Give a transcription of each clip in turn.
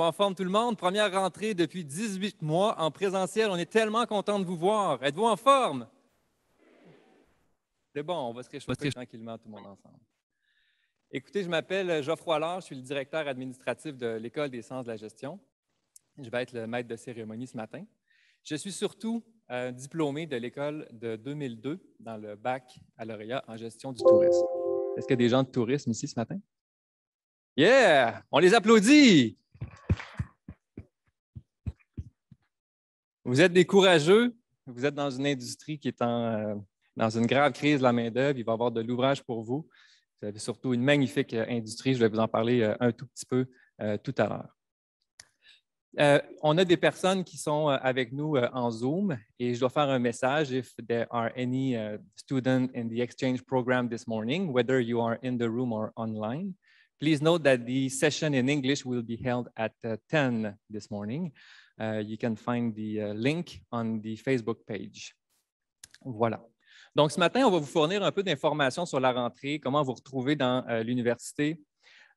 en forme tout le monde? Première rentrée depuis 18 mois en présentiel. On est tellement content de vous voir. Êtes-vous en forme? C'est bon, on va se réchauffer tranquillement tout le monde ensemble. Écoutez, je m'appelle Geoffroy Allard, je suis le directeur administratif de l'École des sciences de la gestion. Je vais être le maître de cérémonie ce matin. Je suis surtout diplômé de l'école de 2002 dans le baccalauréat en gestion du tourisme. Est-ce qu'il y a des gens de tourisme ici ce matin? Yeah! On les applaudit! Vous êtes des courageux. Vous êtes dans une industrie qui est dans une grave crise de la main-d'œuvre. Il va y avoir de l'ouvrage pour vous. Vous avez surtout une magnifique industrie. Je vais vous en parler un tout petit peu tout à l'heure. On a des personnes qui sont avec nous en Zoom et je dois faire un message. If there are any students in the exchange program this morning, whether you are in the room or online, please note that the session in English will be held at 10 this morning. You can find the link on the Facebook page. Voilà. Donc, ce matin, on va vous fournir un peu d'informations sur la rentrée, comment vous retrouver dans l'université,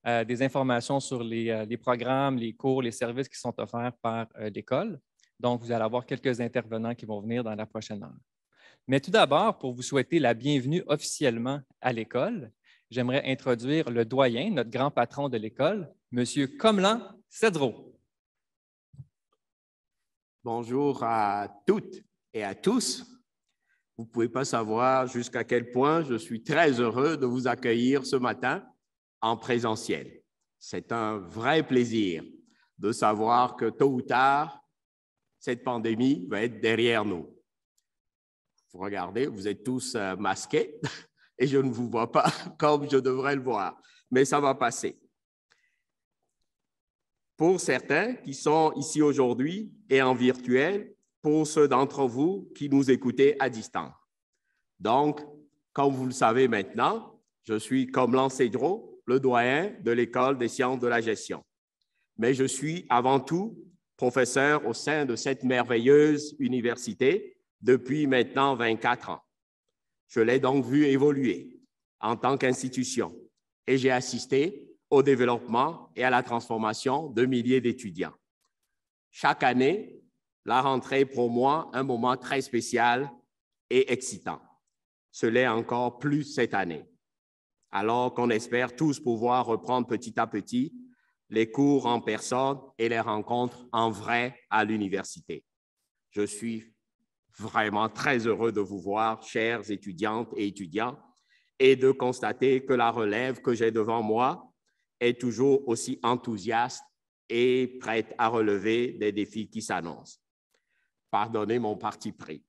des informations sur les programmes, les cours, les services qui sont offerts par l'école. Donc, vous allez avoir quelques intervenants qui vont venir dans la prochaine heure. Mais tout d'abord, pour vous souhaiter la bienvenue officiellement à l'école, j'aimerais introduire le doyen, notre grand patron de l'école, M. Komlan Cedro. Bonjour à toutes et à tous. Vous ne pouvez pas savoir jusqu'à quel point je suis très heureux de vous accueillir ce matin en présentiel. C'est un vrai plaisir de savoir que tôt ou tard, cette pandémie va être derrière nous. Vous regardez, vous êtes tous masqués et je ne vous vois pas comme je devrais le voir, mais ça va passer. Pour certains qui sont ici aujourd'hui et en virtuel, pour ceux d'entre vous qui nous écoutez à distance. Donc, comme vous le savez maintenant, je suis Komlan Cedro, le doyen de l'École des sciences de la gestion. Mais je suis avant tout professeur au sein de cette merveilleuse université depuis maintenant 24 ans. Je l'ai donc vu évoluer en tant qu'institution et j'ai assisté au développement et à la transformation de milliers d'étudiants. Chaque année, la rentrée est pour moi un moment très spécial et excitant. Ce l'est encore plus cette année, alors qu'on espère tous pouvoir reprendre petit à petit les cours en personne et les rencontres en vrai à l'université. Je suis vraiment très heureux de vous voir, chères étudiantes et étudiants, et de constater que la relève que j'ai devant moi est toujours aussi enthousiaste et prête à relever des défis qui s'annoncent. Pardonnez mon parti pris,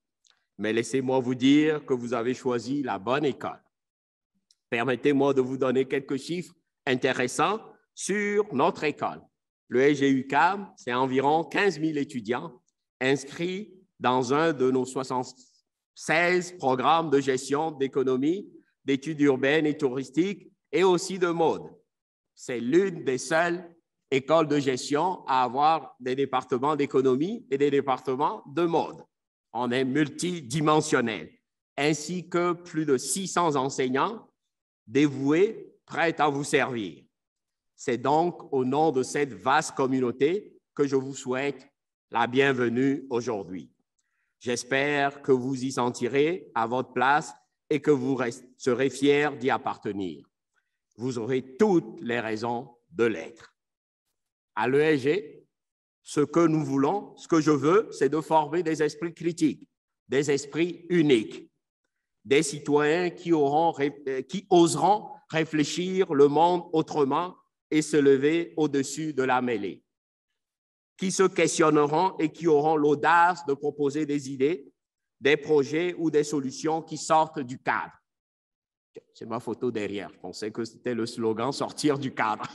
mais laissez-moi vous dire que vous avez choisi la bonne école. Permettez-moi de vous donner quelques chiffres intéressants sur notre école. Le SGUQAM, c'est environ 15 000 étudiants inscrits dans un de nos 76 programmes de gestion d'économie, d'études urbaines et touristiques et aussi de mode. C'est l'une des seules écoles de gestion à avoir des départements d'économie et des départements de mode. On est multidimensionnel, ainsi que plus de 600 enseignants dévoués, prêts à vous servir. C'est donc au nom de cette vaste communauté que je vous souhaite la bienvenue aujourd'hui. J'espère que vous y sentirez à votre place et que vous serez fiers d'y appartenir. Vous aurez toutes les raisons de l'être. À l'ESG, ce que nous voulons, ce que je veux, c'est de former des esprits critiques, des esprits uniques, des citoyens qui oseront réfléchir le monde autrement et se lever au-dessus de la mêlée, qui se questionneront et qui auront l'audace de proposer des idées, des projets ou des solutions qui sortent du cadre. C'est ma photo derrière. Je pensais que c'était le slogan « Sortir du cadre ».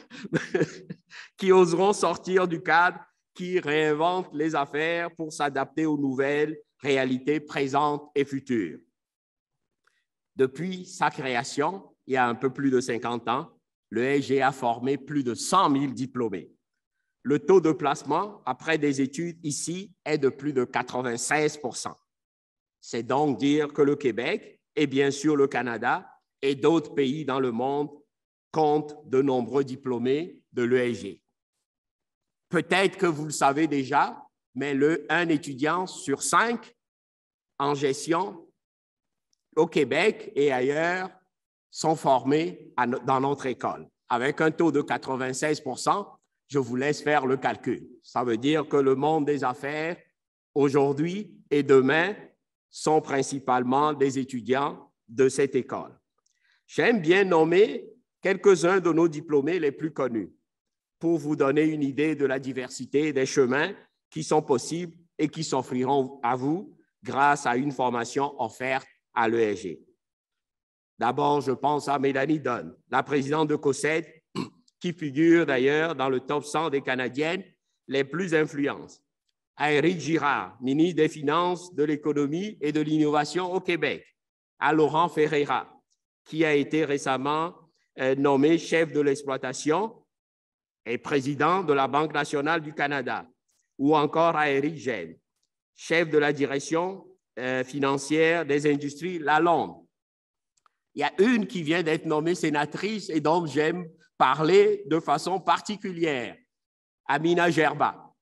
Qui oseront sortir du cadre, qui réinventent les affaires pour s'adapter aux nouvelles réalités présentes et futures. Depuis sa création, il y a un peu plus de 50 ans, le SG a formé plus de 100 000 diplômés. Le taux de placement après des études ici est de plus de 96 %. C'est donc dire que le Québec et bien sûr le Canada et d'autres pays dans le monde comptent de nombreux diplômés de l'ESG. Peut-être que vous le savez déjà, mais un étudiant sur 5 en gestion au Québec et ailleurs sont formés dans notre école. Avec un taux de 96 %, je vous laisse faire le calcul. Ça veut dire que le monde des affaires, aujourd'hui et demain, sont principalement des étudiants de cette école. J'aime bien nommer quelques-uns de nos diplômés les plus connus pour vous donner une idée de la diversité des chemins qui sont possibles et qui s'offriront à vous grâce à une formation offerte à l'ESG. D'abord, je pense à Mélanie Dunn, la présidente de COSED, qui figure d'ailleurs dans le top 100 des Canadiennes les plus influentes. À Éric Girard, ministre des Finances, de l'Économie et de l'Innovation au Québec. À Laurent Ferreira, qui a été récemment nommé chef de l'exploitation et président de la Banque nationale du Canada. Ou encore à Éric Gène, chef de la direction financière des industries Lalonde. Il y a une qui vient d'être nommée sénatrice et dont j'aime parler de façon particulière, Amina Gerba.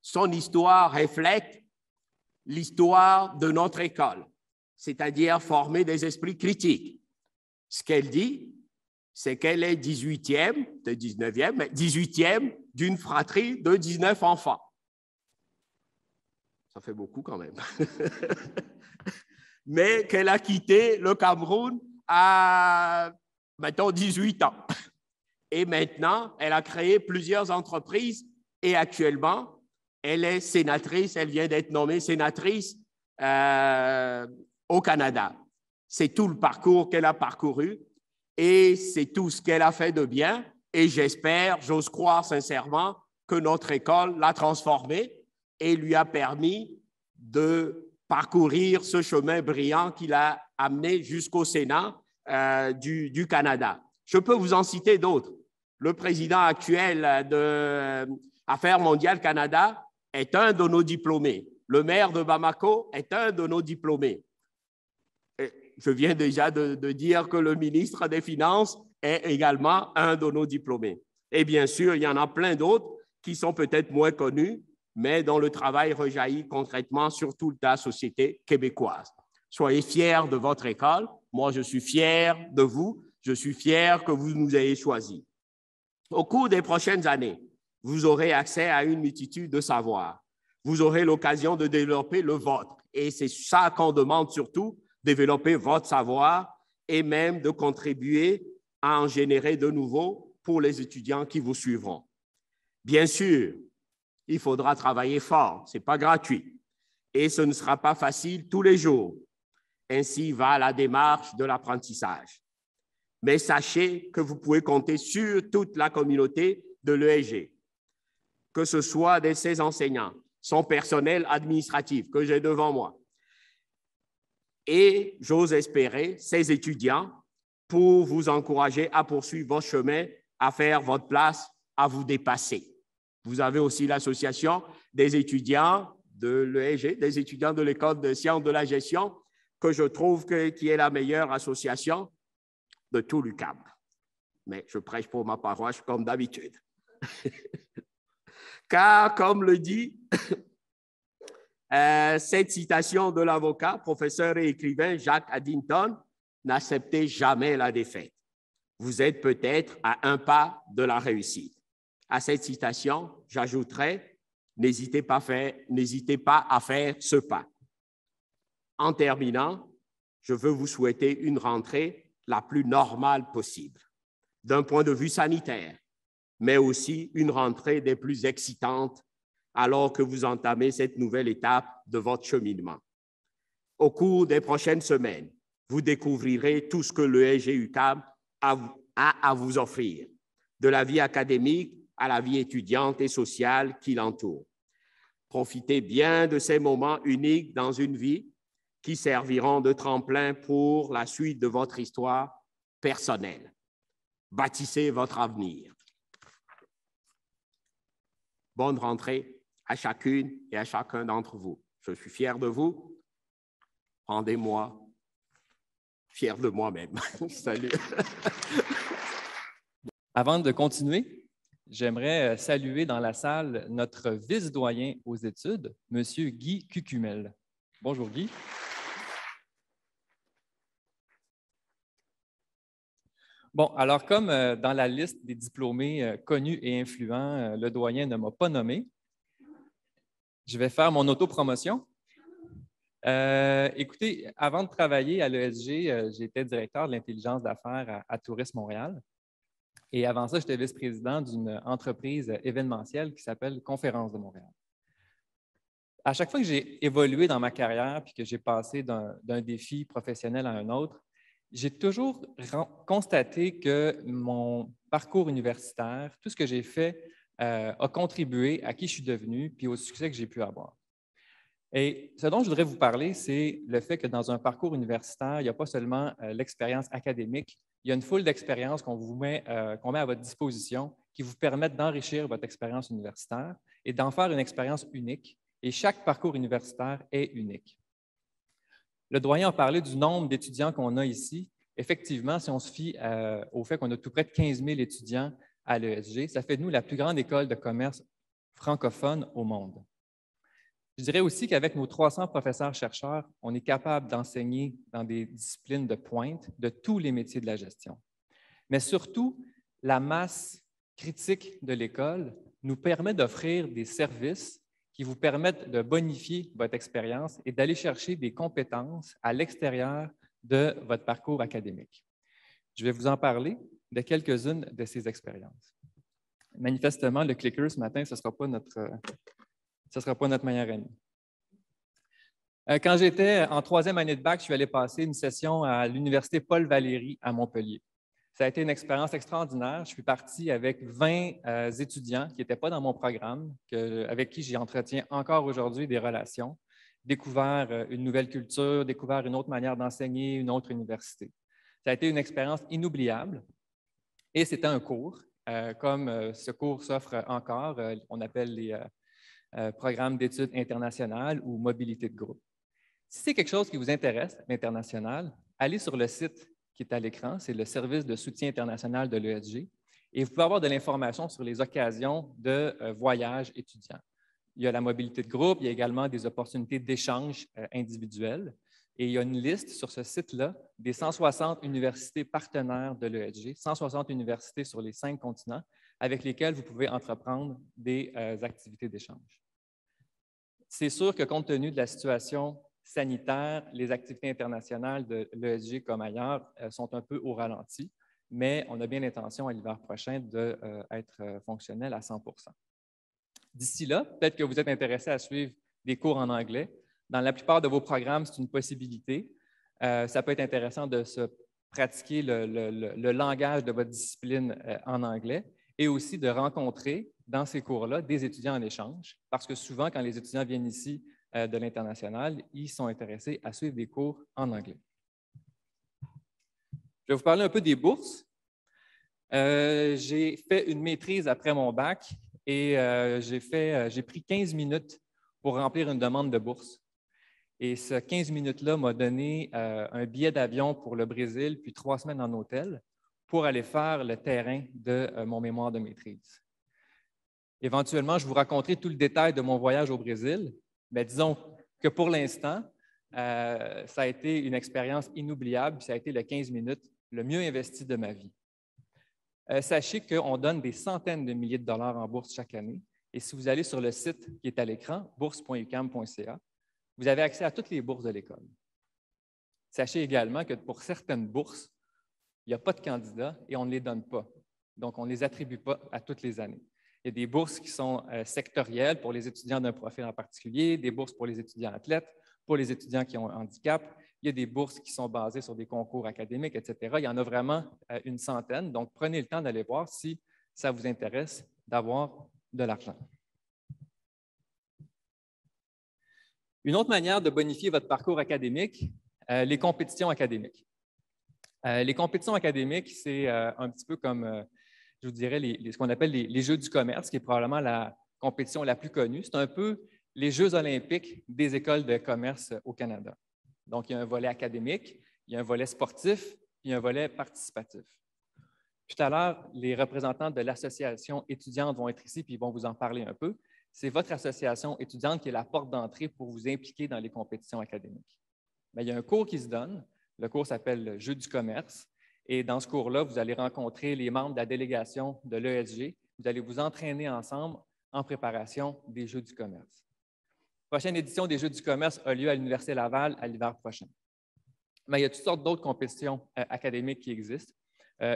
Son histoire reflète l'histoire de notre école, c'est-à-dire former des esprits critiques. Ce qu'elle dit, c'est qu'elle est 18e, de 19e, mais 18e d'une fratrie de 19 enfants. Ça fait beaucoup quand même. Mais qu'elle a quitté le Cameroun à, mettons, 18 ans. Et maintenant, elle a créé plusieurs entreprises et actuellement, elle est sénatrice, elle vient d'être nommée sénatrice au Canada. C'est tout le parcours qu'elle a parcouru et c'est tout ce qu'elle a fait de bien. Et j'espère, j'ose croire sincèrement, que notre école l'a transformée et lui a permis de parcourir ce chemin brillant qu'il a amené jusqu'au Sénat du Canada. Je peux vous en citer d'autres. Le président actuel de Affaires mondiales Canada est un de nos diplômés. Le maire de Bamako est un de nos diplômés. Je viens déjà de dire que le ministre des Finances est également un de nos diplômés. Et bien sûr, il y en a plein d'autres qui sont peut-être moins connus, mais dont le travail rejaillit concrètement sur toute la société québécoise. Soyez fiers de votre école. Moi, je suis fier de vous. Je suis fier que vous nous ayez choisis. Au cours des prochaines années, vous aurez accès à une multitude de savoirs. Vous aurez l'occasion de développer le vôtre. Et c'est ça qu'on demande surtout, développer votre savoir et même de contribuer à en générer de nouveaux pour les étudiants qui vous suivront. Bien sûr, il faudra travailler fort, ce n'est pas gratuit. Et ce ne sera pas facile tous les jours. Ainsi va la démarche de l'apprentissage. Mais sachez que vous pouvez compter sur toute la communauté de l'ESG, que ce soit de ses enseignants, son personnel administratif que j'ai devant moi, et j'ose espérer ses étudiants pour vous encourager à poursuivre votre chemin, à faire votre place, à vous dépasser. Vous avez aussi l'association des étudiants de l'ESG, des étudiants de l'École de sciences de la gestion, que je trouve qui est la meilleure association de tout l'UQAM. Mais je prêche pour ma paroisse comme d'habitude. Car, comme le dit cette citation de l'avocat, professeur et écrivain Jacques Addington, n'acceptez jamais la défaite. Vous êtes peut-être à un pas de la réussite. À cette citation, j'ajouterai, n'hésitez pas à faire ce pas. En terminant, je veux vous souhaiter une rentrée la plus normale possible, d'un point de vue sanitaire, mais aussi une rentrée des plus excitantes alors que vous entamez cette nouvelle étape de votre cheminement. Au cours des prochaines semaines, vous découvrirez tout ce que l'ESG-UQAM a à vous offrir, de la vie académique à la vie étudiante et sociale qui l'entoure. Profitez bien de ces moments uniques dans une vie qui serviront de tremplin pour la suite de votre histoire personnelle. Bâtissez votre avenir. Bonne rentrée à chacune et à chacun d'entre vous. Je suis fier de vous. Rendez-moi fier de moi-même. Salut. Avant de continuer, j'aimerais saluer dans la salle notre vice-doyen aux études, M. Guy Cucumel. Bonjour Guy. Bon, alors comme dans la liste des diplômés connus et influents, le doyen ne m'a pas nommé, je vais faire mon autopromotion. Écoutez, avant de travailler à l'ESG, j'étais directeur de l'intelligence d'affaires à Tourisme Montréal. Et avant ça, j'étais vice-président d'une entreprise événementielle qui s'appelle Conférences de Montréal. À chaque fois que j'ai évolué dans ma carrière puis que j'ai passé d'un défi professionnel à un autre, j'ai toujours constaté que mon parcours universitaire, tout ce que j'ai fait, a contribué à qui je suis devenu puis au succès que j'ai pu avoir. Et ce dont je voudrais vous parler, c'est le fait que dans un parcours universitaire, il n'y a pas seulement l'expérience académique, il y a une foule d'expériences qu'on met à votre disposition qui vous permettent d'enrichir votre expérience universitaire et d'en faire une expérience unique. Et chaque parcours universitaire est unique. Le doyen a parlé du nombre d'étudiants qu'on a ici. Effectivement, si on se fie au fait qu'on a tout près de 15 000 étudiants à l'ESG, ça fait de nous la plus grande école de commerce francophone au monde. Je dirais aussi qu'avec nos 300 professeurs-chercheurs, on est capable d'enseigner dans des disciplines de pointe de tous les métiers de la gestion. Mais surtout, la masse critique de l'école nous permet d'offrir des services qui vous permettent de bonifier votre expérience et d'aller chercher des compétences à l'extérieur de votre parcours académique. Je vais vous en parler de quelques-unes de ces expériences. Manifestement, le clicker ce matin, ce ne sera pas notre meilleur ami. Quand j'étais en troisième année de bac, je suis allé passer une session à l'Université Paul Valéry à Montpellier. Ça a été une expérience extraordinaire. Je suis parti avec 20 étudiants qui n'étaient pas dans mon programme, avec qui j'entretiens encore aujourd'hui des relations, découvert une nouvelle culture, découvert une autre manière d'enseigner, une autre université. Ça a été une expérience inoubliable et c'était un cours. Comme ce cours s'offre encore, on appelle les programmes d'études internationales ou mobilité de groupe. Si c'est quelque chose qui vous intéresse, l'international, allez sur le site qui est à l'écran, c'est le service de soutien international de l'ESG, et vous pouvez avoir de l'information sur les occasions de voyage étudiants. Il y a la mobilité de groupe, il y a également des opportunités d'échange individuels, et il y a une liste sur ce site-là des 160 universités partenaires de l'ESG, 160 universités sur les 5 continents, avec lesquelles vous pouvez entreprendre des activités d'échange. C'est sûr que compte tenu de la situation sanitaire, les activités internationales de l'ESG comme ailleurs sont un peu au ralenti, mais on a bien l'intention à l'hiver prochain d'être fonctionnel à 100 %. D'ici là, peut-être que vous êtes intéressé à suivre des cours en anglais. Dans la plupart de vos programmes, c'est une possibilité. Ça peut être intéressant de se pratiquer le langage de votre discipline en anglais et aussi de rencontrer dans ces cours-là des étudiants en échange, parce que souvent, quand les étudiants viennent ici de l'international, ils sont intéressés à suivre des cours en anglais. Je vais vous parler un peu des bourses. J'ai fait une maîtrise après mon bac et j'ai pris 15 minutes pour remplir une demande de bourse. Et ce 15 minutes-là m'a donné un billet d'avion pour le Brésil, puis 3 semaines en hôtel pour aller faire le terrain de mon mémoire de maîtrise. Éventuellement, je vous raconterai tout le détail de mon voyage au Brésil, mais disons que pour l'instant, ça a été une expérience inoubliable, ça a été le 15 minutes le mieux investi de ma vie. Sachez qu'on donne des centaines de milliers de dollars en bourse chaque année, et si vous allez sur le site qui est à l'écran, bourse.uqam.ca, vous avez accès à toutes les bourses de l'école. Sachez également que pour certaines bourses, il n'y a pas de candidats et on ne les donne pas. Donc, on ne les attribue pas à toutes les années. Il y a des bourses qui sont sectorielles pour les étudiants d'un profil en particulier, des bourses pour les étudiants athlètes, pour les étudiants qui ont un handicap. Il y a des bourses qui sont basées sur des concours académiques, etc. Il y en a vraiment une centaine. Donc, prenez le temps d'aller voir si ça vous intéresse d'avoir de l'argent. Une autre manière de bonifier votre parcours académique, les compétitions académiques. Les compétitions académiques, c'est un petit peu comme, je vous dirais, ce qu'on appelle les Jeux du commerce, qui est probablement la compétition la plus connue. C'est un peu les Jeux olympiques des écoles de commerce au Canada. Donc, il y a un volet académique, il y a un volet sportif, puis un volet participatif. Tout à l'heure, les représentants de l'association étudiante vont être ici et ils vont vous en parler un peu. C'est votre association étudiante qui est la porte d'entrée pour vous impliquer dans les compétitions académiques. Mais il y a un cours qui se donne. Le cours s'appelle le Jeu du commerce. Et dans ce cours-là, vous allez rencontrer les membres de la délégation de l'ESG. Vous allez vous entraîner ensemble en préparation des Jeux du commerce. La prochaine édition des Jeux du commerce a lieu à l'Université Laval à l'hiver prochain. Mais il y a toutes sortes d'autres compétitions académiques qui existent.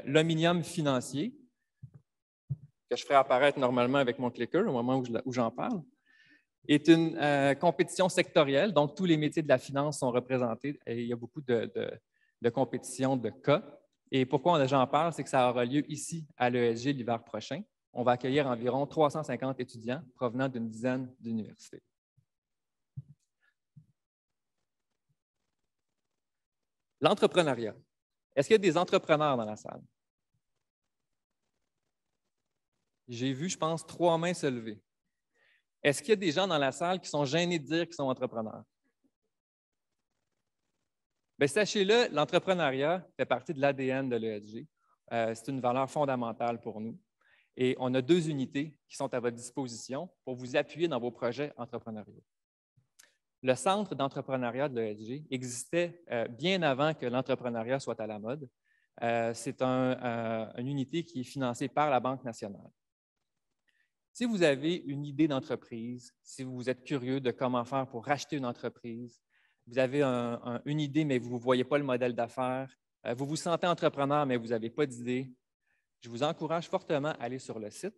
L'Omnium financier, que je ferai apparaître normalement avec mon clicker au moment où j'en parle, est une compétition sectorielle, donc tous les métiers de la finance sont représentés et il y a beaucoup de compétitions de cas. Et pourquoi j'en parle, c'est que ça aura lieu ici à l'ESG l'hiver prochain. On va accueillir environ 350 étudiants provenant d'une dizaine d'universités. L'entrepreneuriat. Est-ce qu'il y a des entrepreneurs dans la salle? J'ai vu, je pense, 3 mains se lever. Est-ce qu'il y a des gens dans la salle qui sont gênés de dire qu'ils sont entrepreneurs? Bien, sachez-le, l'entrepreneuriat fait partie de l'ADN de l'ESG. C'est une valeur fondamentale pour nous. Et on a 2 unités qui sont à votre disposition pour vous appuyer dans vos projets entrepreneuriaux. Le Centre d'entrepreneuriat de l'ESG existait bien avant que l'entrepreneuriat soit à la mode. C'est une unité qui est financée par la Banque nationale. Si vous avez une idée d'entreprise, si vous êtes curieux de comment faire pour racheter une entreprise, vous avez une idée, mais vous ne voyez pas le modèle d'affaires, vous vous sentez entrepreneur, mais vous n'avez pas d'idée, je vous encourage fortement à aller sur le site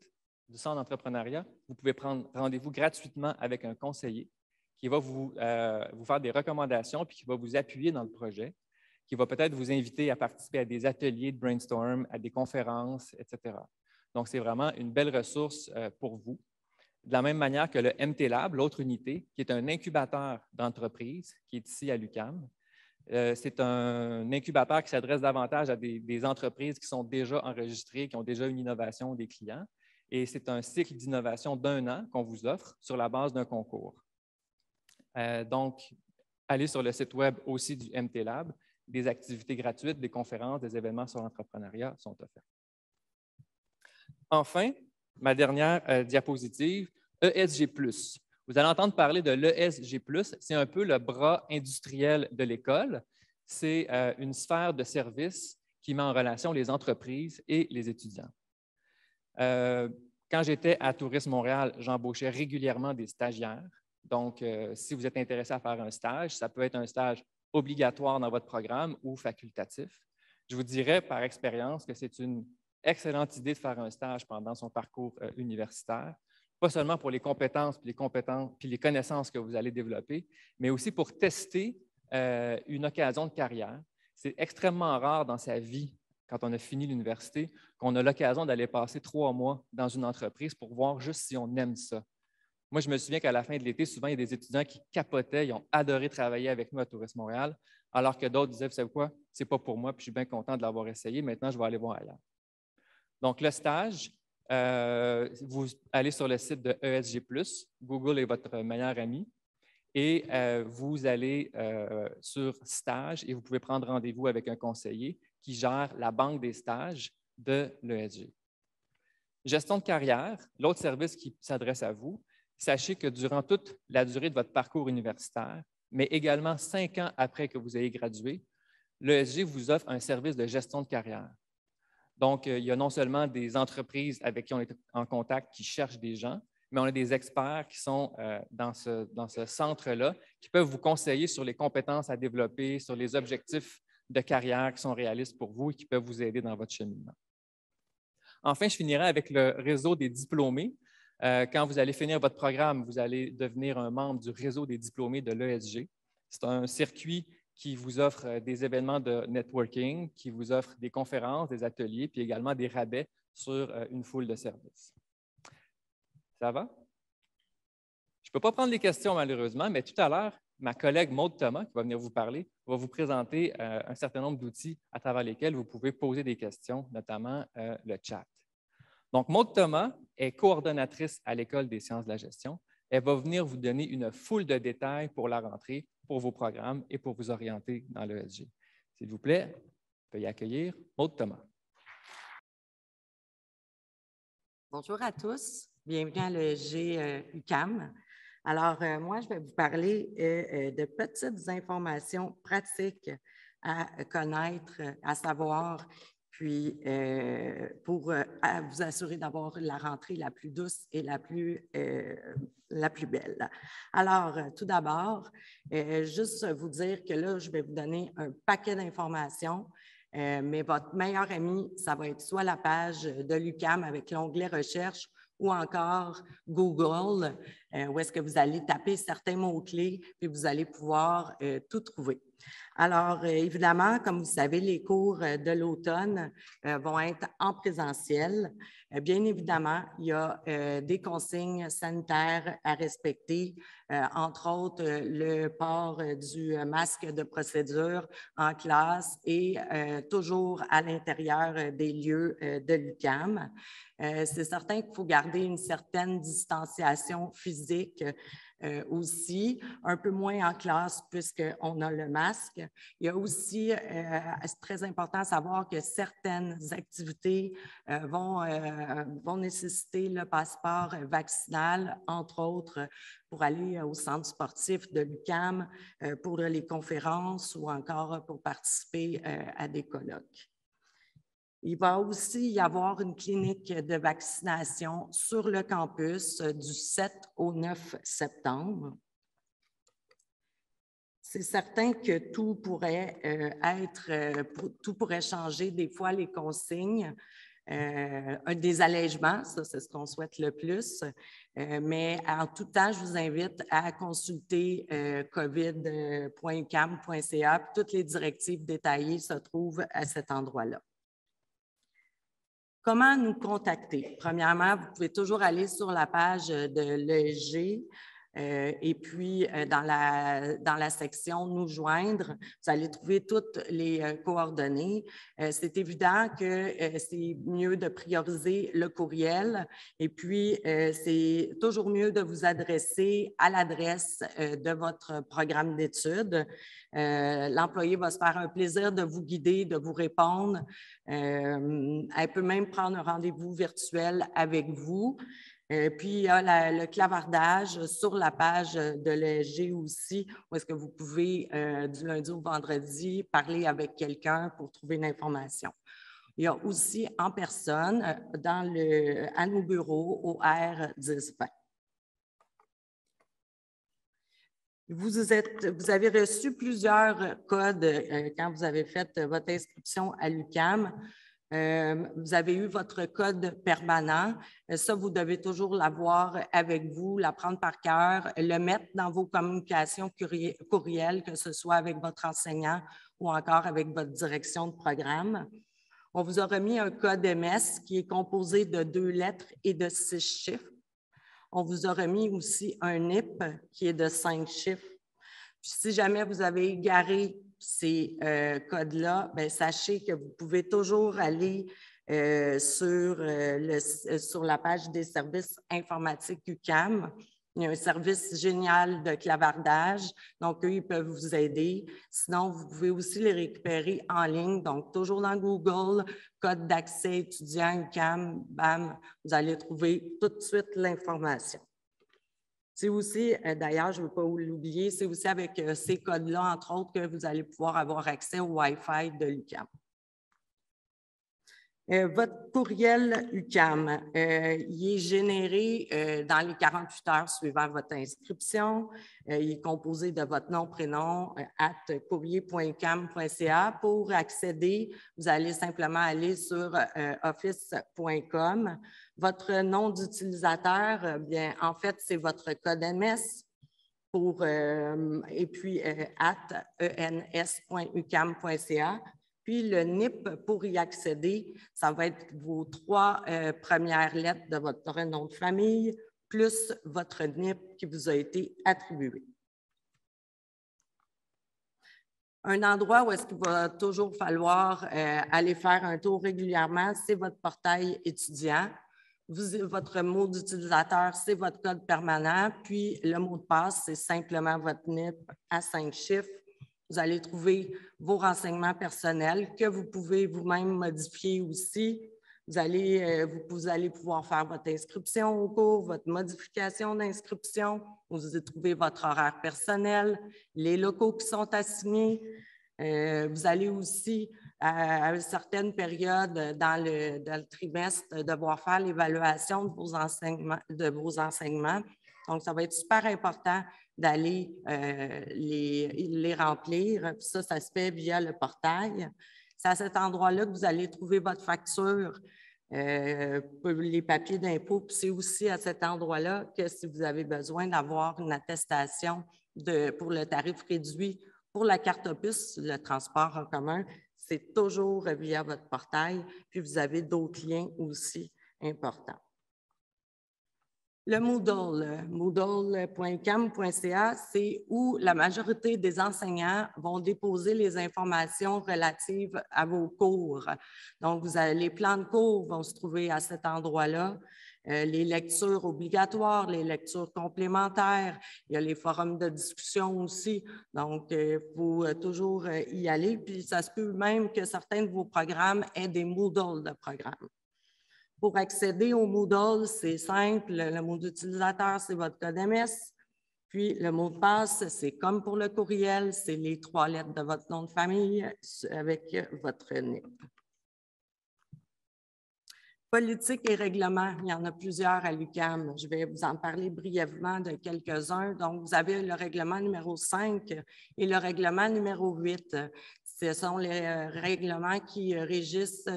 du Centre d'entrepreneuriat. Vous pouvez prendre rendez-vous gratuitement avec un conseiller qui va vous faire des recommandations puis qui va vous appuyer dans le projet, qui va peut-être vous inviter à participer à des ateliers de brainstorm, à des conférences, etc. Donc, c'est vraiment une belle ressource pour vous. De la même manière que le MT Lab, l'autre unité, qui est un incubateur d'entreprise qui est ici à l'UQAM. C'est un incubateur qui s'adresse davantage à des entreprises qui sont déjà enregistrées, qui ont déjà une innovation des clients. Et c'est un cycle d'innovation d'1 an qu'on vous offre sur la base d'un concours. Donc, allez sur le site web aussi du MT Lab. Des activités gratuites, des conférences, des événements sur l'entrepreneuriat sont offerts. Enfin, ma dernière diapositive, ESG+. Vous allez entendre parler de l'ESG+, c'est un peu le bras industriel de l'école. C'est une sphère de services qui met en relation les entreprises et les étudiants. Quand j'étais à Tourisme Montréal, j'embauchais régulièrement des stagiaires. Donc, si vous êtes intéressé à faire un stage, ça peut être un stage obligatoire dans votre programme ou facultatif. Je vous dirais par expérience que c'est une excellente idée de faire un stage pendant son parcours universitaire, pas seulement pour les compétences puis les connaissances que vous allez développer, mais aussi pour tester une occasion de carrière. C'est extrêmement rare dans sa vie, quand on a fini l'université, qu'on a l'occasion d'aller passer 3 mois dans une entreprise pour voir juste si on aime ça. Moi, je me souviens qu'à la fin de l'été, souvent, il y a des étudiants qui capotaient, ils ont adoré travailler avec nous à Tourisme Montréal, alors que d'autres disaient, vous savez quoi, c'est pas pour moi, puis je suis bien content de l'avoir essayé, maintenant, je vais aller voir ailleurs. Donc, le stage, vous allez sur le site de ESG+, Google est votre meilleur ami, et vous allez sur stage et vous pouvez prendre rendez-vous avec un conseiller qui gère la banque des stages de l'ESG. Gestion de carrière, l'autre service qui s'adresse à vous, sachez que durant toute la durée de votre parcours universitaire, mais également 5 ans après que vous ayez gradué, l'ESG vous offre un service de gestion de carrière. Donc, il y a non seulement des entreprises avec qui on est en contact qui cherchent des gens, mais on a des experts qui sont dans ce centre-là, qui peuvent vous conseiller sur les compétences à développer, sur les objectifs de carrière qui sont réalistes pour vous et qui peuvent vous aider dans votre cheminement. Enfin, je finirai avec le réseau des diplômés. Quand vous allez finir votre programme, vous allez devenir un membre du réseau des diplômés de l'ESG. C'est un circuit qui vous offre des événements de networking, qui vous offre des conférences, des ateliers, puis également des rabais sur une foule de services. Ça va? Je ne peux pas prendre les questions malheureusement, mais tout à l'heure, ma collègue Maude Thomas, qui va venir vous parler, va vous présenter un certain nombre d'outils à travers lesquels vous pouvez poser des questions, notamment le chat. Donc, Maude Thomas est coordonnatrice à l'École des sciences de la gestion. Elle va venir vous donner une foule de détails pour la rentrée, pour vos programmes et pour vous orienter dans l'ESG. S'il vous plaît, veuillez accueillir Maude Thomas. Bonjour à tous, bienvenue à l'ESG UQAM. Alors, moi, je vais vous parler de petites informations pratiques à connaître, à savoir, puis pour vous assurer d'avoir la rentrée la plus douce et la plus belle. Alors, tout d'abord, juste vous dire que là, je vais vous donner un paquet d'informations. Mais votre meilleur ami, ça va être soit la page de l'UQAM avec l'onglet Recherche ou encore Google, où est-ce que vous allez taper certains mots-clés puis vous allez pouvoir tout trouver. Alors, évidemment, comme vous savez, les cours de l'automne vont être en présentiel. Bien évidemment, il y a des consignes sanitaires à respecter, entre autres le port du masque de procédure en classe et toujours à l'intérieur des lieux de l'UQAM. C'est certain qu'il faut garder une certaine distanciation physique aussi, un peu moins en classe puisqu'on a le masque. Il y a aussi, c'est très important de savoir que certaines activités vont nécessiter le passeport vaccinal, entre autres pour aller au centre sportif de l'UQAM, pour les conférences ou encore pour participer à des colloques. Il va aussi y avoir une clinique de vaccination sur le campus du 7 au 9 septembre. C'est certain que tout pourrait tout pourrait changer. Des fois, les consignes, des allègements, ça, c'est ce qu'on souhaite le plus. Mais en tout temps, je vous invite à consulter covid.uqam.ca. Toutes les directives détaillées se trouvent à cet endroit-là. Comment nous contacter? Premièrement, vous pouvez toujours aller sur la page de l'ESG et puis dans la section « Nous joindre », vous allez trouver toutes les coordonnées. C'est évident que c'est mieux de prioriser le courriel et puis c'est toujours mieux de vous adresser à l'adresse de votre programme d'études. L'employé va se faire un plaisir de vous guider, de vous répondre. Elle peut même prendre un rendez-vous virtuel avec vous. Puis, il y a le clavardage sur la page de l'ESG aussi, où est-ce que vous pouvez, du lundi au vendredi, parler avec quelqu'un pour trouver l'information. Il y a aussi en personne à nos bureaux au R1020. Vous avez reçu plusieurs codes quand vous avez fait votre inscription à l'UQAM. Vous avez eu votre code permanent. Ça, vous devez toujours l'avoir avec vous, l'apprendre par cœur, le mettre dans vos communications courriels, que ce soit avec votre enseignant ou encore avec votre direction de programme. On vous a remis un code MS qui est composé de 2 lettres et de 6 chiffres. On vous a remis aussi un NIP qui est de 5 chiffres. Puis, si jamais vous avez égaré ces codes-là, bien, sachez que vous pouvez toujours aller sur la page des services informatiques UQAM. Il y a un service génial de clavardage, donc eux, ils peuvent vous aider. Sinon, vous pouvez aussi les récupérer en ligne, donc toujours dans Google, code d'accès étudiant UQAM, bam, vous allez trouver tout de suite l'information. C'est aussi, d'ailleurs, je ne veux pas l'oublier, c'est aussi avec ces codes-là, entre autres, que vous allez pouvoir avoir accès au Wi-Fi de l'UQAM. Votre courriel UQAM, il est généré dans les 48 heures suivant votre inscription. Il est composé de votre nom, prénom, @courrier.uqam.ca. Pour accéder, vous allez simplement aller sur office.com. Votre nom d'utilisateur, bien, en fait, c'est votre code MS et puis @ens.uqam.ca. Puis le NIP, pour y accéder, ça va être vos 3 premières lettres de votre nom de famille, plus votre NIP qui vous a été attribué. Un endroit où est-ce qu'il va toujours falloir aller faire un tour régulièrement, c'est votre portail étudiant. Votre mot d'utilisateur, c'est votre code permanent, puis le mot de passe, c'est simplement votre NIP à 5 chiffres. Vous allez trouver vos renseignements personnels que vous pouvez vous-même modifier aussi. Vous allez pouvoir faire votre inscription au cours, votre modification d'inscription. Vous y trouvez votre horaire personnel, les locaux qui sont assignés. Vous allez aussi, à certaines périodes dans le trimestre, devoir faire l'évaluation de vos enseignements. Donc, ça va être super important d'aller les remplir. Ça se fait via le portail. C'est à cet endroit-là que vous allez trouver votre facture, les papiers d'impôt. Puis c'est aussi à cet endroit-là que si vous avez besoin d'avoir une attestation pour le tarif réduit pour la carte Opus, le transport en commun, c'est toujours via votre portail. Puis vous avez d'autres liens aussi importants. Le Moodle, moodle.uqam.ca, c'est où la majorité des enseignants vont déposer les informations relatives à vos cours. Donc, les plans de cours vont se trouver à cet endroit-là. Les lectures obligatoires, les lectures complémentaires, il y a les forums de discussion aussi. Donc, il faut toujours y aller. Puis, ça se peut même que certains de vos programmes aient des Moodle de programmes. Pour accéder au Moodle, c'est simple. Le mot d'utilisateur, c'est votre code MS. Puis, le mot de passe, c'est comme pour le courriel, c'est les 3 lettres de votre nom de famille avec votre NIP. Politique et règlement, il y en a plusieurs à l'UQAM. Je vais vous en parler brièvement de quelques-uns. Donc, vous avez le règlement numéro 5 et le règlement numéro 8. Ce sont les règlements qui régissent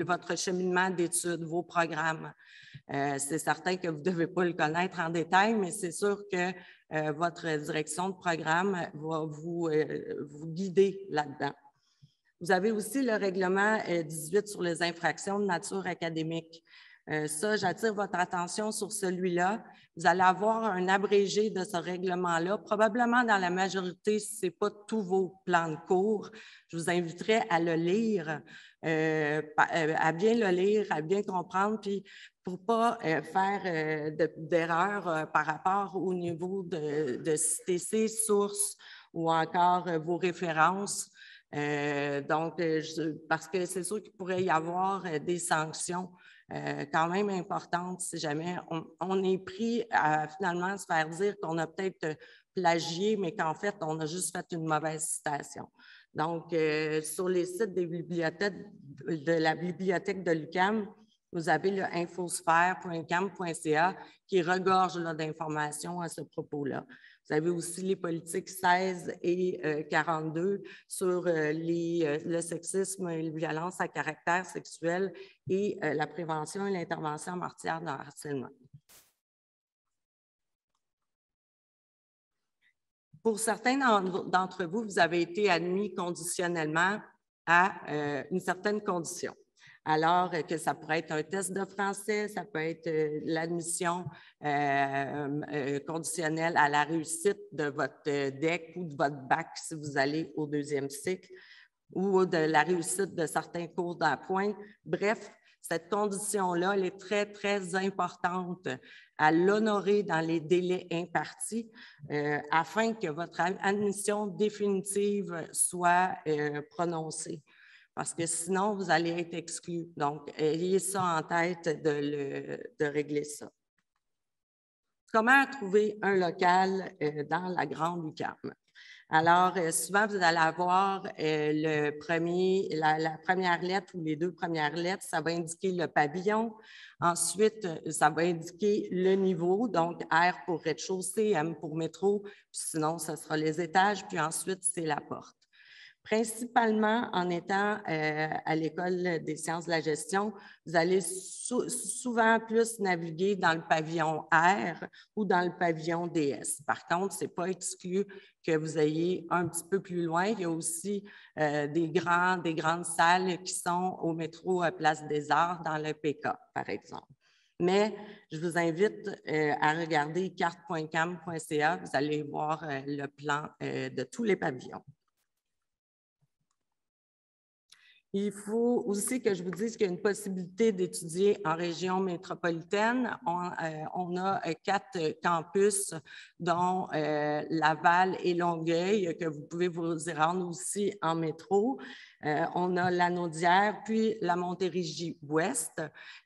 votre cheminement d'études, vos programmes. C'est certain que vous ne devez pas le connaître en détail, mais c'est sûr que votre direction de programme va vous guider là-dedans. Vous avez aussi le règlement 18 sur les infractions de nature académique. Ça, j'attire votre attention sur celui-là. Vous allez avoir un abrégé de ce règlement-là. Probablement dans la majorité, ce n'est pas tous vos plans de cours. Je vous inviterai à le lire, à bien le lire, à bien comprendre, puis pour ne pas faire d'erreurs par rapport au niveau de CTC, sources ou encore vos références. Parce que c'est sûr qu'il pourrait y avoir des sanctions quand même importantes si jamais on est pris à finalement se faire dire qu'on a peut-être plagié, mais qu'en fait, on a juste fait une mauvaise citation. Donc, sur les sites des bibliothèques, de la bibliothèque de l'UQAM, vous avez le infosphère.uqam.ca qui regorge d'informations à ce propos-là. Vous avez aussi les politiques 16 et 42 sur le sexisme et les violences à caractère sexuel et la prévention et l'intervention en matière de harcèlement. Pour certains d'entre vous, vous avez été admis conditionnellement à une certaine condition. Alors que ça pourrait être un test de français, ça peut être l'admission conditionnelle à la réussite de votre DEC ou de votre bac si vous allez au 2e cycle, ou de la réussite de certains cours d'appoint. Bref, cette condition-là, elle est très, très importante à l'honorer dans les délais impartis afin que votre admission définitive soit prononcée. Parce que sinon, vous allez être exclu. Donc, ayez ça en tête de régler ça. Comment trouver un local dans la grande UQAM? Alors, souvent, vous allez avoir la première lettre ou les 2 premières lettres, ça va indiquer le pavillon. Ensuite, ça va indiquer le niveau, donc R pour rez-de-chaussée, M pour métro, puis sinon, ce sera les étages, puis ensuite, c'est la porte. Principalement, en étant à l'École des sciences de la gestion, vous allez souvent plus naviguer dans le pavillon R ou dans le pavillon DS. Par contre, ce n'est pas exclu que vous ayez un petit peu plus loin. Il y a aussi des grandes salles qui sont au métro Place des Arts dans le PK, par exemple. Mais je vous invite à regarder carte.uqam.ca. Vous allez voir le plan de tous les pavillons. Il faut aussi que je vous dise qu'il y a une possibilité d'étudier en région métropolitaine. On a 4 campus, dont Laval et Longueuil, que vous pouvez vous y rendre aussi en métro. On a la Naudière, puis la Montérégie-Ouest.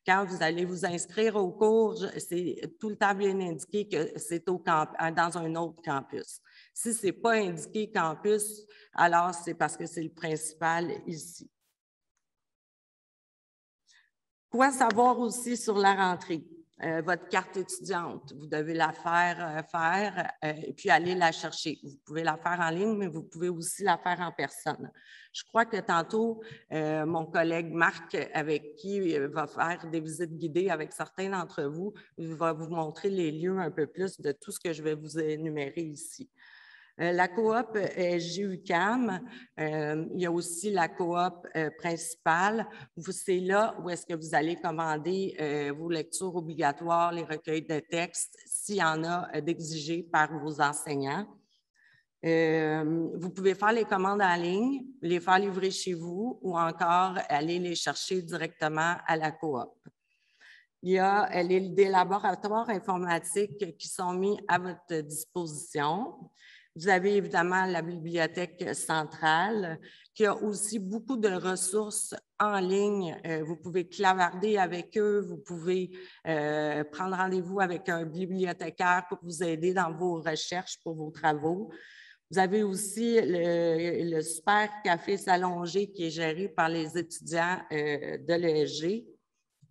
Quand vous allez vous inscrire au cours, c'est tout le temps bien indiqué que c'est dans un autre campus. Si ce n'est pas indiqué campus, alors c'est parce que c'est le principal ici. Quoi savoir aussi sur la rentrée? Votre carte étudiante, vous devez la faire et puis aller la chercher. Vous pouvez la faire en ligne, mais vous pouvez aussi la faire en personne. Je crois que tantôt, mon collègue Marc, avec qui va faire des visites guidées avec certains d'entre vous, va vous montrer les lieux un peu plus de tout ce que je vais vous énumérer ici. La coop GUCAM, il y a aussi la coop principale. C'est là où est-ce que vous allez commander vos lectures obligatoires, les recueils de textes, s'il y en a d'exigés par vos enseignants. Vous pouvez faire les commandes en ligne, les faire livrer chez vous ou encore aller les chercher directement à la coop. Il y a des laboratoires informatiques qui sont mis à votre disposition. Vous avez évidemment la bibliothèque centrale qui a aussi beaucoup de ressources en ligne. Vous pouvez clavarder avec eux, vous pouvez prendre rendez-vous avec un bibliothécaire pour vous aider dans vos recherches pour vos travaux. Vous avez aussi le super café Salongé qui est géré par les étudiants de l'ESG.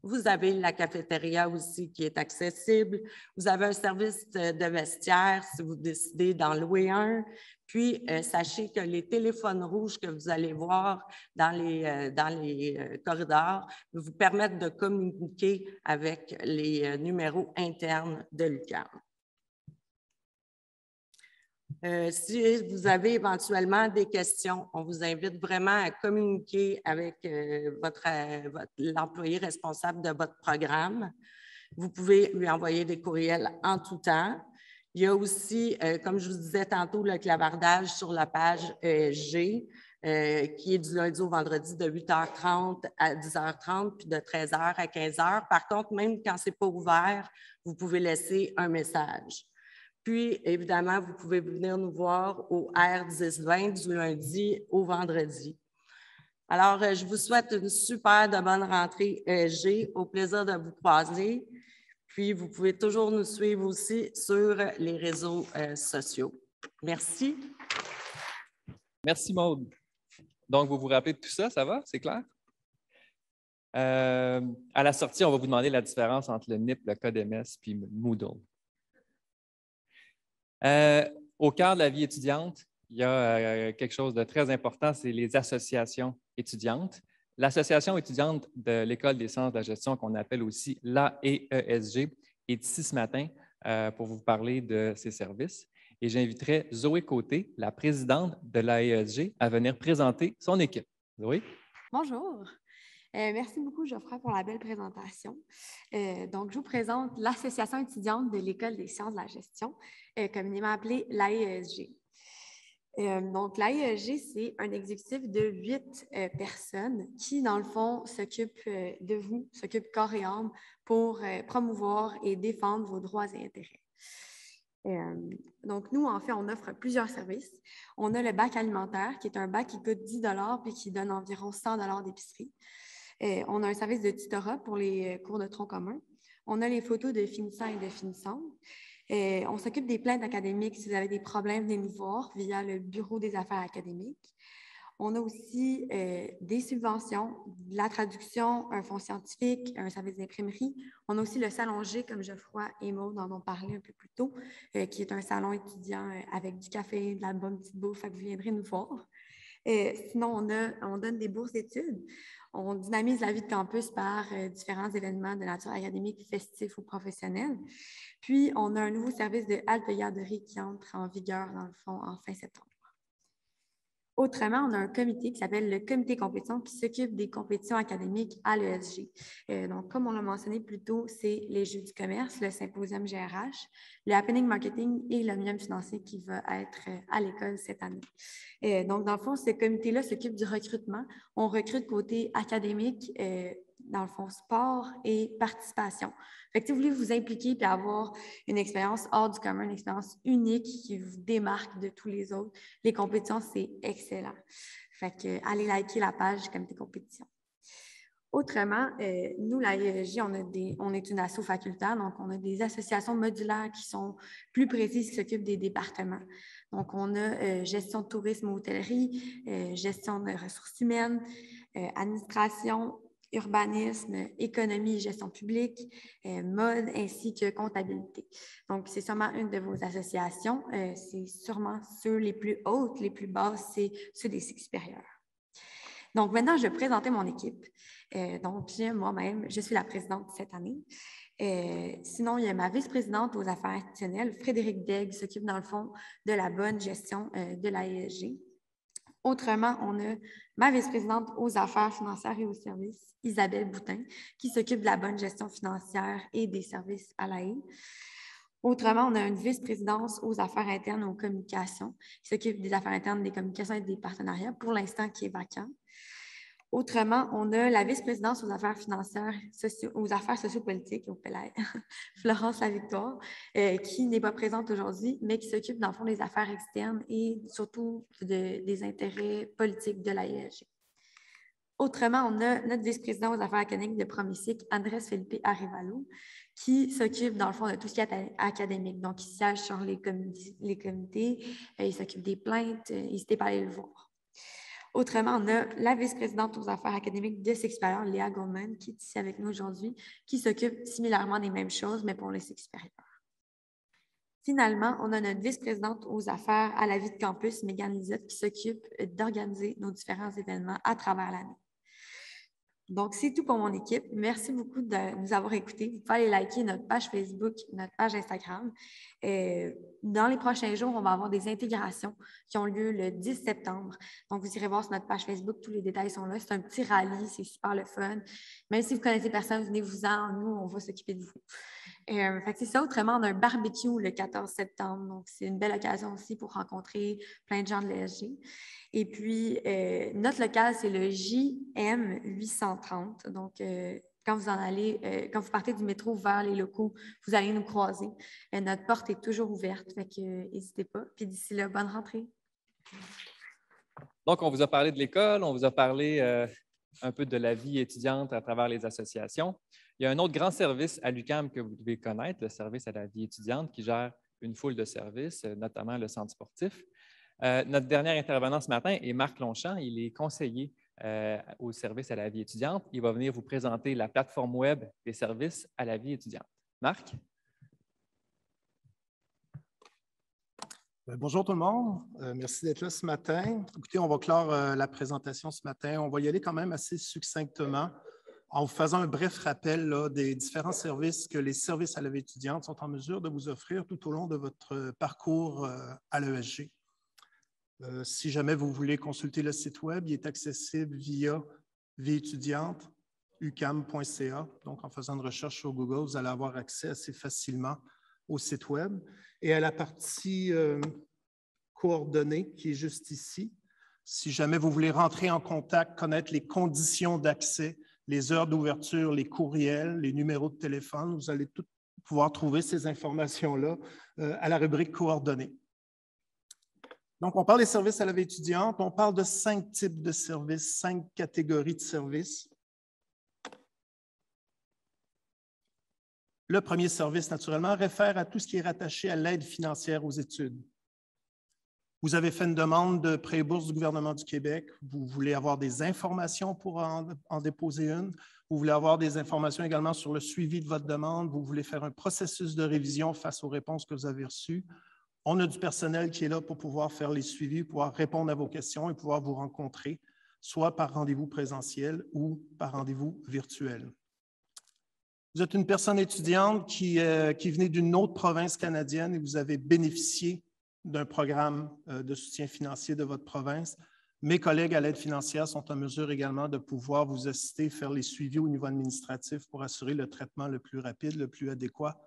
Vous avez la cafétéria aussi qui est accessible. Vous avez un service de vestiaire si vous décidez d'en louer un. Puis, sachez que les téléphones rouges que vous allez voir dans les corridors vous permettent de communiquer avec les numéros internes de l'UQAM. Si vous avez éventuellement des questions, on vous invite vraiment à communiquer avec l'employé responsable de votre programme. Vous pouvez lui envoyer des courriels en tout temps. Il y a aussi, comme je vous disais tantôt, le clavardage sur la page G, qui est du lundi au vendredi de 8h30 à 10h30, puis de 13h à 15h. Par contre, même quand ce n'est pas ouvert, vous pouvez laisser un message. Puis, évidemment, vous pouvez venir nous voir au R1020 du lundi au vendredi. Alors, je vous souhaite une super de bonne rentrée G. Au plaisir de vous croiser. Puis, vous pouvez toujours nous suivre aussi sur les réseaux sociaux. Merci. Merci, Maude. Donc, vous vous rappelez de tout ça, ça va? C'est clair? À la sortie, on va vous demander la différence entre le NIP, le Code MS puis Moodle. Au cœur de la vie étudiante, il y a quelque chose de très important, c'est les associations étudiantes. L'association étudiante de l'École des sciences de la gestion, qu'on appelle aussi l'AEESG, est ici ce matin pour vous parler de ses services. Et j'inviterai Zoé Côté, la présidente de l'AEESG, à venir présenter son équipe. Zoé? Bonjour. Merci beaucoup, Geoffroy, pour la belle présentation. Donc, je vous présente l'Association étudiante de l'École des sciences de la gestion, communément appelée l'AEESG. Donc, l'AEESG, c'est un exécutif de 8 personnes qui, dans le fond, s'occupent de vous, s'occupent corps et âme pour promouvoir et défendre vos droits et intérêts. Donc, nous, en fait, on offre plusieurs services. On a le bac alimentaire, qui est un bac qui coûte 10 $ puis qui donne environ 100 $ d'épicerie. On a un service de tutorat pour les cours de tronc commun. On a les photos de finissants et de finissantes. On s'occupe des plaintes académiques si vous avez des problèmes, venez nous voir via le Bureau des affaires académiques. On a aussi des subventions, de la traduction, un fonds scientifique, un service d'imprimerie. On a aussi le salon G, comme Geoffroy et Maude en ont parlé un peu plus tôt, qui est un salon étudiant avec du café, de la bonne petite bouffe, fait que vous viendrez nous voir. Sinon, on donne des bourses d'études. On dynamise la vie de campus par différents événements de nature académique, festifs ou professionnels. Puis, on a un nouveau service de halte garderie qui entre en vigueur, dans le fond, en fin septembre. Autrement, on a un comité qui s'appelle le comité compétition qui s'occupe des compétitions académiques à l'ESG. Donc, comme on l'a mentionné plus tôt, c'est les Jeux du commerce, le symposium GRH, le happening marketing et l'omnium financier qui va être à l'école cette année. Donc, dans le fond, ce comité-là s'occupe du recrutement. On recrute côté académique, dans le fond, sport et participation. Fait que si vous voulez vous impliquer et avoir une expérience hors du commun, une expérience unique qui vous démarque de tous les autres, les compétitions, c'est excellent. Fait que allez liker la page Comité compétition. Autrement, nous, la IESJ, on est une asso facultaire, donc on a des associations modulaires qui sont plus précises, qui s'occupent des départements. Donc, on a gestion de tourisme ou hôtellerie, gestion de ressources humaines, administration, urbanisme, économie et gestion publique, mode ainsi que comptabilité. Donc, c'est sûrement une de vos associations. C'est sûrement ceux les plus hautes, les plus basses, c'est ceux des cycles supérieurs. Donc, maintenant, je vais présenter mon équipe. Donc, moi-même, je suis la présidente cette année. Sinon, il y a ma vice-présidente aux affaires institutionnelles, Frédéric Degg, qui s'occupe dans le fond de la bonne gestion de la ESG. Autrement, on a ma vice-présidente aux affaires financières et aux services, Isabelle Boutin, qui s'occupe de la bonne gestion financière et des services à l'AE. Autrement, on a une vice-présidence aux affaires internes et aux communications, qui s'occupe des affaires internes, des communications et des partenariats, pour l'instant qui est vacant. Autrement, on a la vice-présidence aux affaires financières, aux affaires sociopolitiques, au PLR, Florence Lavictoire, qui n'est pas présente aujourd'hui, mais qui s'occupe dans le fond des affaires externes et surtout des intérêts politiques de la IESG. Autrement, on a notre vice-président aux affaires académiques de Promissic, Andrés Felipe Arevalo, qui s'occupe dans le fond de tout ce qui est académique. Donc, il siège sur les comités, il s'occupe des plaintes, n'hésitez pas à aller le voir. Autrement, on a la vice-présidente aux affaires académiques de cycle supérieur, Léa Goldman, qui est ici avec nous aujourd'hui, qui s'occupe similairement des mêmes choses, mais pour le cycle supérieur. Finalement, on a notre vice-présidente aux affaires à la vie de campus, Mégane Lisotte, qui s'occupe d'organiser nos différents événements à travers l'année. Donc, c'est tout pour mon équipe. Merci beaucoup de nous avoir écoutés. Vous pouvez aller liker notre page Facebook, notre page Instagram. Dans les prochains jours, on va avoir des intégrations qui ont lieu le 10 septembre. Donc, vous irez voir sur notre page Facebook, tous les détails sont là. C'est un petit rallye, c'est super le fun. Même si vous ne connaissez personne, venez-vous-en. Nous, on va s'occuper de vous. Fait que c'est ça. Autrement, on a un barbecue le 14 septembre. Donc, c'est une belle occasion aussi pour rencontrer plein de gens de l'ESG. Et puis, notre local, c'est le JM 830. Donc, quand vous partez du métro vers les locaux, vous allez nous croiser. Notre porte est toujours ouverte, fait que n'hésitez pas. Puis d'ici là, bonne rentrée. Donc, on vous a parlé de l'école, on vous a parlé un peu de la vie étudiante à travers les associations. Il y a un autre grand service à l'UQAM que vous devez connaître, le service à la vie étudiante, qui gère une foule de services, notamment le centre sportif. Notre dernier intervenant ce matin est Marc Longchamp. Il est conseiller au service à la vie étudiante. Il va venir vous présenter la plateforme web des services à la vie étudiante. Marc? Bonjour tout le monde. Merci d'être là ce matin. Écoutez, on va clore la présentation ce matin. On va y aller quand même assez succinctement en vous faisant un bref rappel là, des différents services que les services à la vie étudiante sont en mesure de vous offrir tout au long de votre parcours à l'ESG. Si jamais vous voulez consulter le site web, il est accessible via vieétudiante.uqam.ca. Donc, en faisant une recherche sur Google, vous allez avoir accès assez facilement au site web. Et à la partie coordonnées qui est juste ici, si jamais vous voulez rentrer en contact, connaître les conditions d'accès, les heures d'ouverture, les courriels, les numéros de téléphone, vous allez tout pouvoir trouver ces informations-là à la rubrique coordonnées. Donc, on parle des services à la vie étudiante, on parle de 5 types de services, 5 catégories de services. Le premier service, naturellement, réfère à tout ce qui est rattaché à l'aide financière aux études. Vous avez fait une demande de prêt et bourse du gouvernement du Québec, vous voulez avoir des informations pour en déposer une, vous voulez avoir des informations également sur le suivi de votre demande, vous voulez faire un processus de révision face aux réponses que vous avez reçues. On a du personnel qui est là pour pouvoir faire les suivis, pouvoir répondre à vos questions et pouvoir vous rencontrer, soit par rendez-vous présentiel ou par rendez-vous virtuel. Vous êtes une personne étudiante qui venait d'une autre province canadienne et vous avez bénéficié d'un programme de soutien financier de votre province. Mes collègues à l'aide financière sont en mesure également de pouvoir vous assister, faire les suivis au niveau administratif pour assurer le traitement le plus rapide, le plus adéquat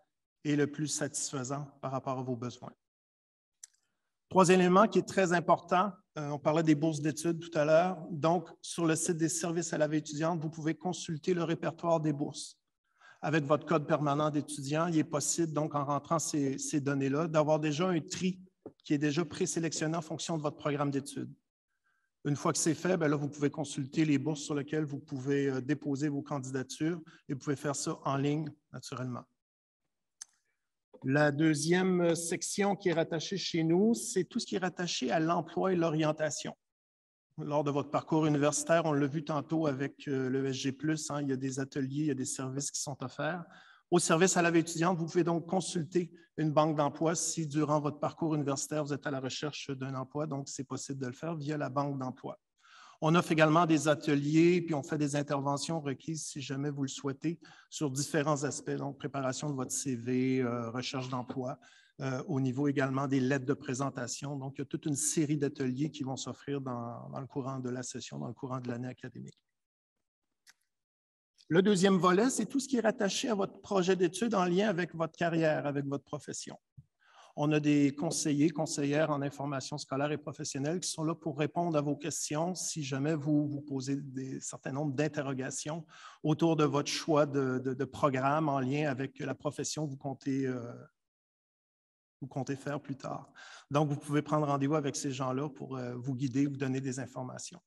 et le plus satisfaisant par rapport à vos besoins. Troisième élément qui est très important, on parlait des bourses d'études tout à l'heure. Donc, sur le site des services à la vie étudiante, vous pouvez consulter le répertoire des bourses. Avec votre code permanent d'étudiant, il est possible, donc en rentrant ces données-là, d'avoir déjà un tri qui est déjà présélectionné en fonction de votre programme d'études. Une fois que c'est fait, bien là, vous pouvez consulter les bourses sur lesquelles vous pouvez déposer vos candidatures et vous pouvez faire ça en ligne, naturellement. La deuxième section qui est rattachée chez nous, c'est tout ce qui est rattaché à l'emploi et l'orientation. Lors de votre parcours universitaire, on l'a vu tantôt avec le SG+, il y a des ateliers, il y a des services qui sont offerts. Au service à la vie étudiante, vous pouvez donc consulter une banque d'emploi si, durant votre parcours universitaire, vous êtes à la recherche d'un emploi, donc c'est possible de le faire via la banque d'emploi. On offre également des ateliers, puis on fait des interventions requises, si jamais vous le souhaitez, sur différents aspects, donc préparation de votre CV, recherche d'emploi, au niveau également des lettres de présentation. Donc, il y a toute une série d'ateliers qui vont s'offrir dans le courant de la session, dans le courant de l'année académique. Le deuxième volet, c'est tout ce qui est rattaché à votre projet d'études en lien avec votre carrière, avec votre profession. On a des conseillers, conseillères en information scolaire et professionnelle qui sont là pour répondre à vos questions si jamais vous vous posez un certain nombre d'interrogations autour de votre choix de programme en lien avec la profession que vous comptez faire plus tard. Donc, vous pouvez prendre rendez-vous avec ces gens-là pour vous guider, vous donner des informations.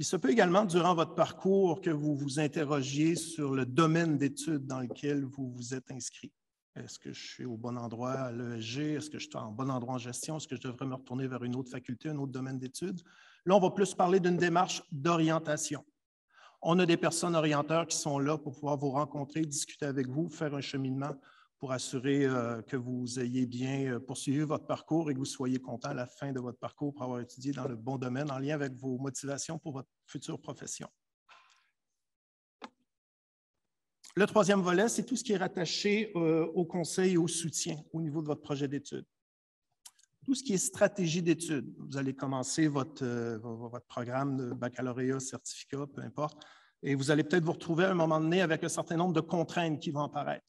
Il se peut également, durant votre parcours, que vous vous interrogiez sur le domaine d'études dans lequel vous vous êtes inscrit. Est-ce que je suis au bon endroit à l'ESG? Est-ce que je suis en bon endroit en gestion? Est-ce que je devrais me retourner vers une autre faculté, un autre domaine d'études? Là, on va plus parler d'une démarche d'orientation. On a des personnes orienteurs qui sont là pour pouvoir vous rencontrer, discuter avec vous, faire un cheminement pour assurer que vous ayez bien poursuivi votre parcours et que vous soyez content à la fin de votre parcours pour avoir étudié dans le bon domaine en lien avec vos motivations pour votre future profession. Le troisième volet, c'est tout ce qui est rattaché au conseil et au soutien au niveau de votre projet d'études. Tout ce qui est stratégie d'études. Vous allez commencer votre programme de baccalauréat, certificat, peu importe, et vous allez peut-être vous retrouver à un moment donné avec un certain nombre de contraintes qui vont apparaître.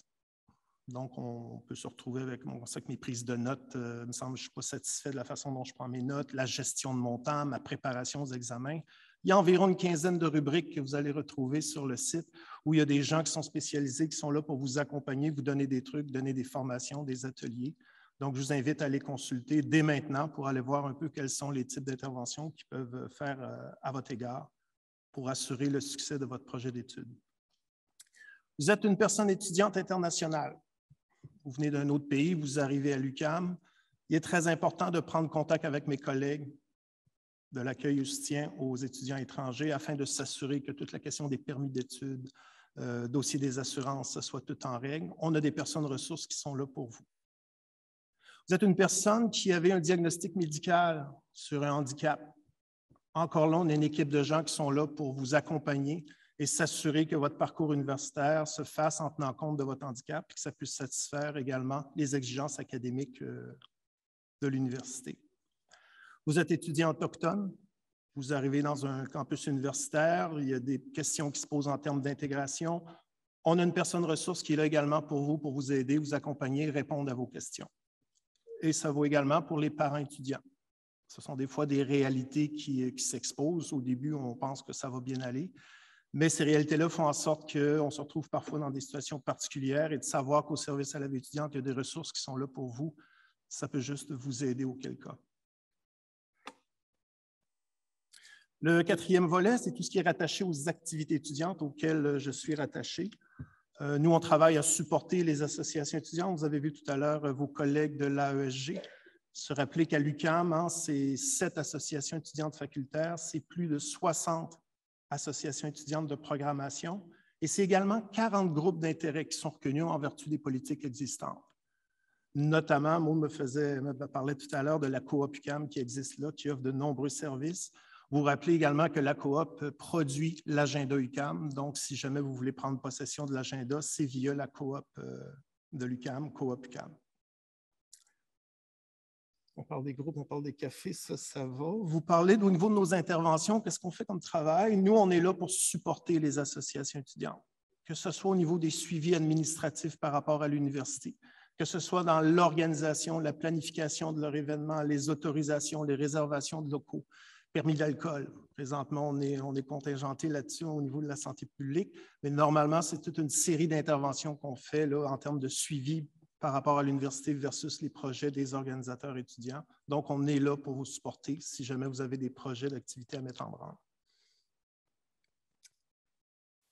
Donc, on peut se retrouver avec, on sait que mes prises de notes, il me semble que je ne suis pas satisfait de la façon dont je prends mes notes, la gestion de mon temps, ma préparation aux examens. Il y a environ une quinzaine de rubriques que vous allez retrouver sur le site où il y a des gens qui sont spécialisés, qui sont là pour vous accompagner, vous donner des trucs, donner des formations, des ateliers. Donc, je vous invite à les consulter dès maintenant pour aller voir un peu quels sont les types d'interventions qu'ils peuvent faire à votre égard pour assurer le succès de votre projet d'études. Vous êtes une personne étudiante internationale. Vous venez d'un autre pays, vous arrivez à l'UQAM. Il est très important de prendre contact avec mes collègues de l'accueil et soutien aux étudiants étrangers afin de s'assurer que toute la question des permis d'études, dossier des assurances, ça soit tout en règle. On a des personnes ressources qui sont là pour vous. Vous êtes une personne qui avait un diagnostic médical sur un handicap. Encore là, on a une équipe de gens qui sont là pour vous accompagner et s'assurer que votre parcours universitaire se fasse en tenant compte de votre handicap et que ça puisse satisfaire également les exigences académiques de l'université. Vous êtes étudiant autochtone, vous arrivez dans un campus universitaire, il y a des questions qui se posent en termes d'intégration. On a une personne ressource qui est là également pour vous aider, vous accompagner, répondre à vos questions. Et ça vaut également pour les parents étudiants. Ce sont des fois des réalités qui s'exposent. Au début, on pense que ça va bien aller. Mais ces réalités-là font en sorte qu'on se retrouve parfois dans des situations particulières et de savoir qu'au service à la vie étudiante, il y a des ressources qui sont là pour vous. Ça peut juste vous aider auquel cas. Le quatrième volet, c'est tout ce qui est rattaché aux activités étudiantes auxquelles je suis rattaché. Nous, on travaille à supporter les associations étudiantes. Vous avez vu tout à l'heure vos collègues de l'AESG. Se rappeler qu'à l'UQAM, c'est 7 associations étudiantes facultaires, c'est plus de 60 associations étudiantes de programmation et c'est également 40 groupes d'intérêt qui sont reconnus en vertu des politiques existantes. Notamment, Maud me parlait tout à l'heure de la coop UQAM qui existe là, qui offre de nombreux services. Vous vous rappelez également que la coop produit l'agenda UQAM, donc si jamais vous voulez prendre possession de l'agenda, c'est via la coop de l'UQAM, coop UQAM. On parle des groupes, on parle des cafés, ça va. Vous parlez au niveau de nos interventions, qu'est-ce qu'on fait comme travail? Nous, on est là pour supporter les associations étudiantes, que ce soit au niveau des suivis administratifs par rapport à l'université, que ce soit dans l'organisation, la planification de leur événement, les autorisations, les réservations de locaux, permis d'alcool. Présentement, on est contingenté là-dessus au niveau de la santé publique, mais normalement, c'est toute une série d'interventions qu'on fait là, en termes de suivi par rapport à l'université versus les projets des organisateurs étudiants. Donc, on est là pour vous supporter si jamais vous avez des projets d'activité à mettre en branle.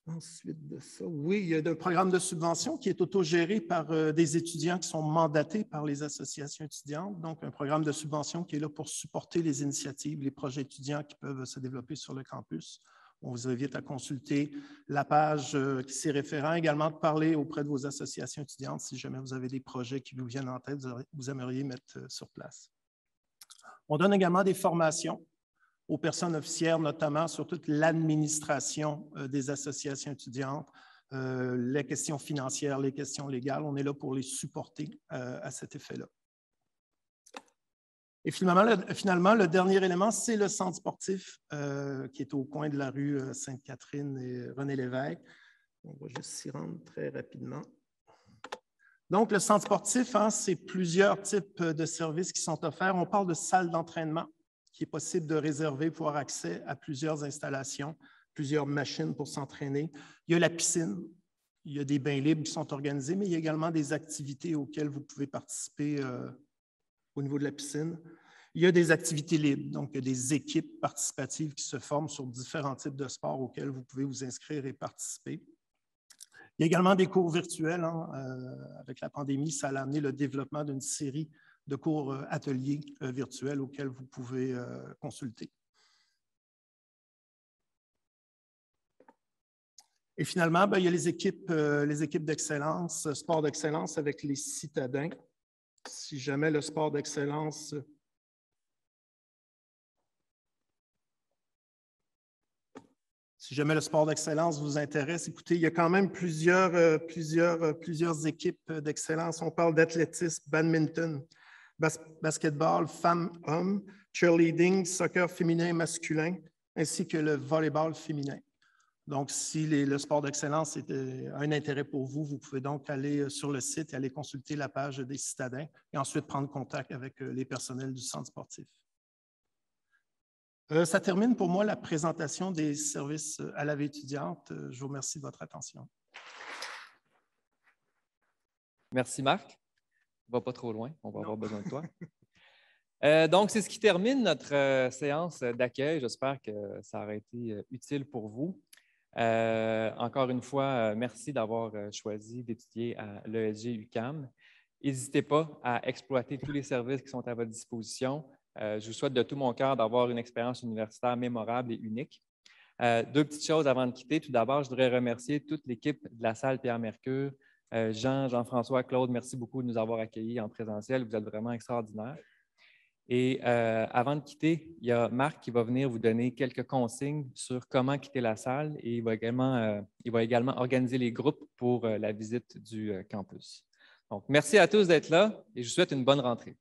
Ensuite de ça, oui, il y a un programme de subvention qui est autogéré par des étudiants qui sont mandatés par les associations étudiantes. Donc, un programme de subvention qui est là pour supporter les initiatives, les projets étudiants qui peuvent se développer sur le campus. On vous invite à consulter la page qui s'y référent, également de parler auprès de vos associations étudiantes si jamais vous avez des projets qui vous viennent en tête, vous aimeriez mettre sur place. On donne également des formations aux personnes officières, notamment sur toute l'administration des associations étudiantes, les questions financières, les questions légales. On est là pour les supporter à cet effet-là. Et finalement, le dernier élément, c'est le centre sportif qui est au coin de la rue Sainte-Catherine et René-Lévesque. On va juste s'y rendre très rapidement. Donc, le centre sportif, c'est plusieurs types de services qui sont offerts. On parle de salle d'entraînement qui est possible de réserver pour avoir accès à plusieurs installations, plusieurs machines pour s'entraîner. Il y a la piscine, il y a des bains libres qui sont organisés, mais il y a également des activités auxquelles vous pouvez participer au niveau de la piscine. Il y a des activités libres, donc il y a des équipes participatives qui se forment sur différents types de sports auxquels vous pouvez vous inscrire et participer. Il y a également des cours virtuels. Avec la pandémie, ça a amené le développement d'une série de cours ateliers virtuels auxquels vous pouvez consulter. Et finalement, il y a les équipes d'excellence, sport d'excellence avec les citadins. Si jamais le sport d'excellence vous intéresse, écoutez, il y a quand même plusieurs équipes d'excellence. On parle d'athlétisme, badminton, basketball, femmes-hommes, cheerleading, soccer féminin et masculin, ainsi que le volleyball féminin. Donc, si le sport d'excellence est un intérêt pour vous, vous pouvez donc aller sur le site et aller consulter la page des citadins et ensuite prendre contact avec les personnels du centre sportif. Ça termine pour moi la présentation des services à la vie étudiante. Je vous remercie de votre attention. Merci, Marc. Va pas trop loin, on va avoir besoin de toi. Donc, c'est ce qui termine notre séance d'accueil. J'espère que ça aura été utile pour vous. Encore une fois, merci d'avoir choisi d'étudier à l'ESG UQAM. N'hésitez pas à exploiter tous les services qui sont à votre disposition. Je vous souhaite de tout mon cœur d'avoir une expérience universitaire mémorable et unique. Deux petites choses avant de quitter. Tout d'abord, je voudrais remercier toute l'équipe de la salle Pierre-Mercure. Jean-François, Claude, merci beaucoup de nous avoir accueillis en présentiel. Vous êtes vraiment extraordinaires. Et avant de quitter, il y a Marc qui va venir vous donner quelques consignes sur comment quitter la salle et il va également organiser les groupes pour la visite du campus. Donc, merci à tous d'être là et je vous souhaite une bonne rentrée.